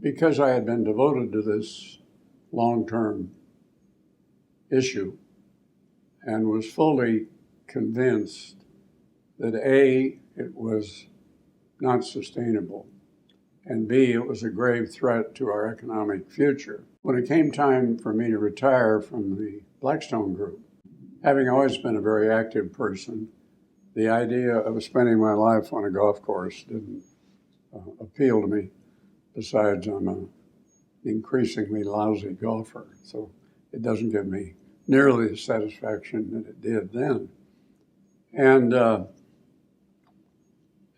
because I had been devoted to this long-term issue and was fully convinced that A, it was not sustainable, and B, it was a grave threat to our economic future. When it came time for me to retire from the Blackstone Group, having always been a very active person, the idea of spending my life on a golf course didn't appeal to me. Besides, I'm an increasingly lousy golfer, so it doesn't give me nearly the satisfaction that it did then. And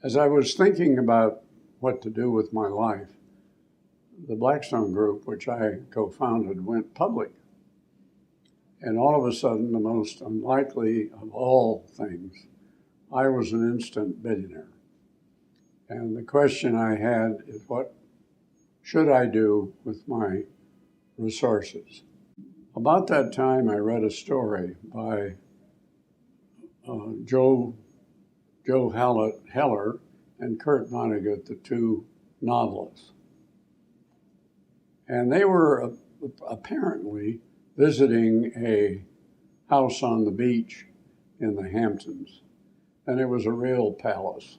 as I was thinking about what to do with my life, the Blackstone Group, which I co-founded, went public. And all of a sudden, the most unlikely of all things, I was an instant billionaire. And the question I had is, what should I do with my resources? About that time, I read a story by Joe Heller and Kurt Vonnegut, the two novelists. And they were apparently visiting a house on the beach in the Hamptons. And it was a real palace.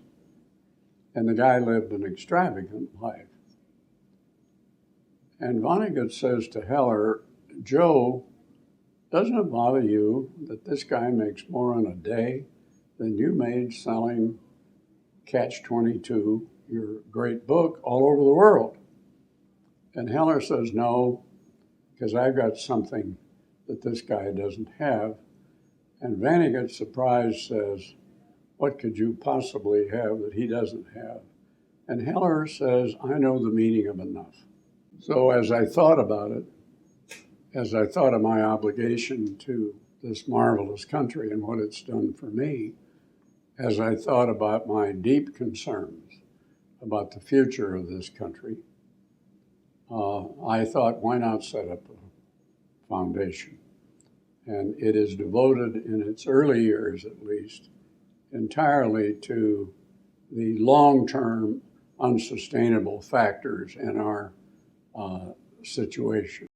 And the guy lived an extravagant life. And Vonnegut says to Heller, Joe, doesn't it bother you that this guy makes more in a day than you made selling Catch-22, your great book, all over the world? And Heller says, no, because I've got something that this guy doesn't have. And Vonnegut, surprised, says, what could you possibly have that he doesn't have? And Heller says, I know the meaning of enough. So as I thought about it, as I thought of my obligation to this marvelous country and what it's done for me, as I thought about my deep concerns about the future of this country, I thought, why not set up a foundation? And it is devoted, in its early years at least, entirely to the long-term unsustainable factors in our situation.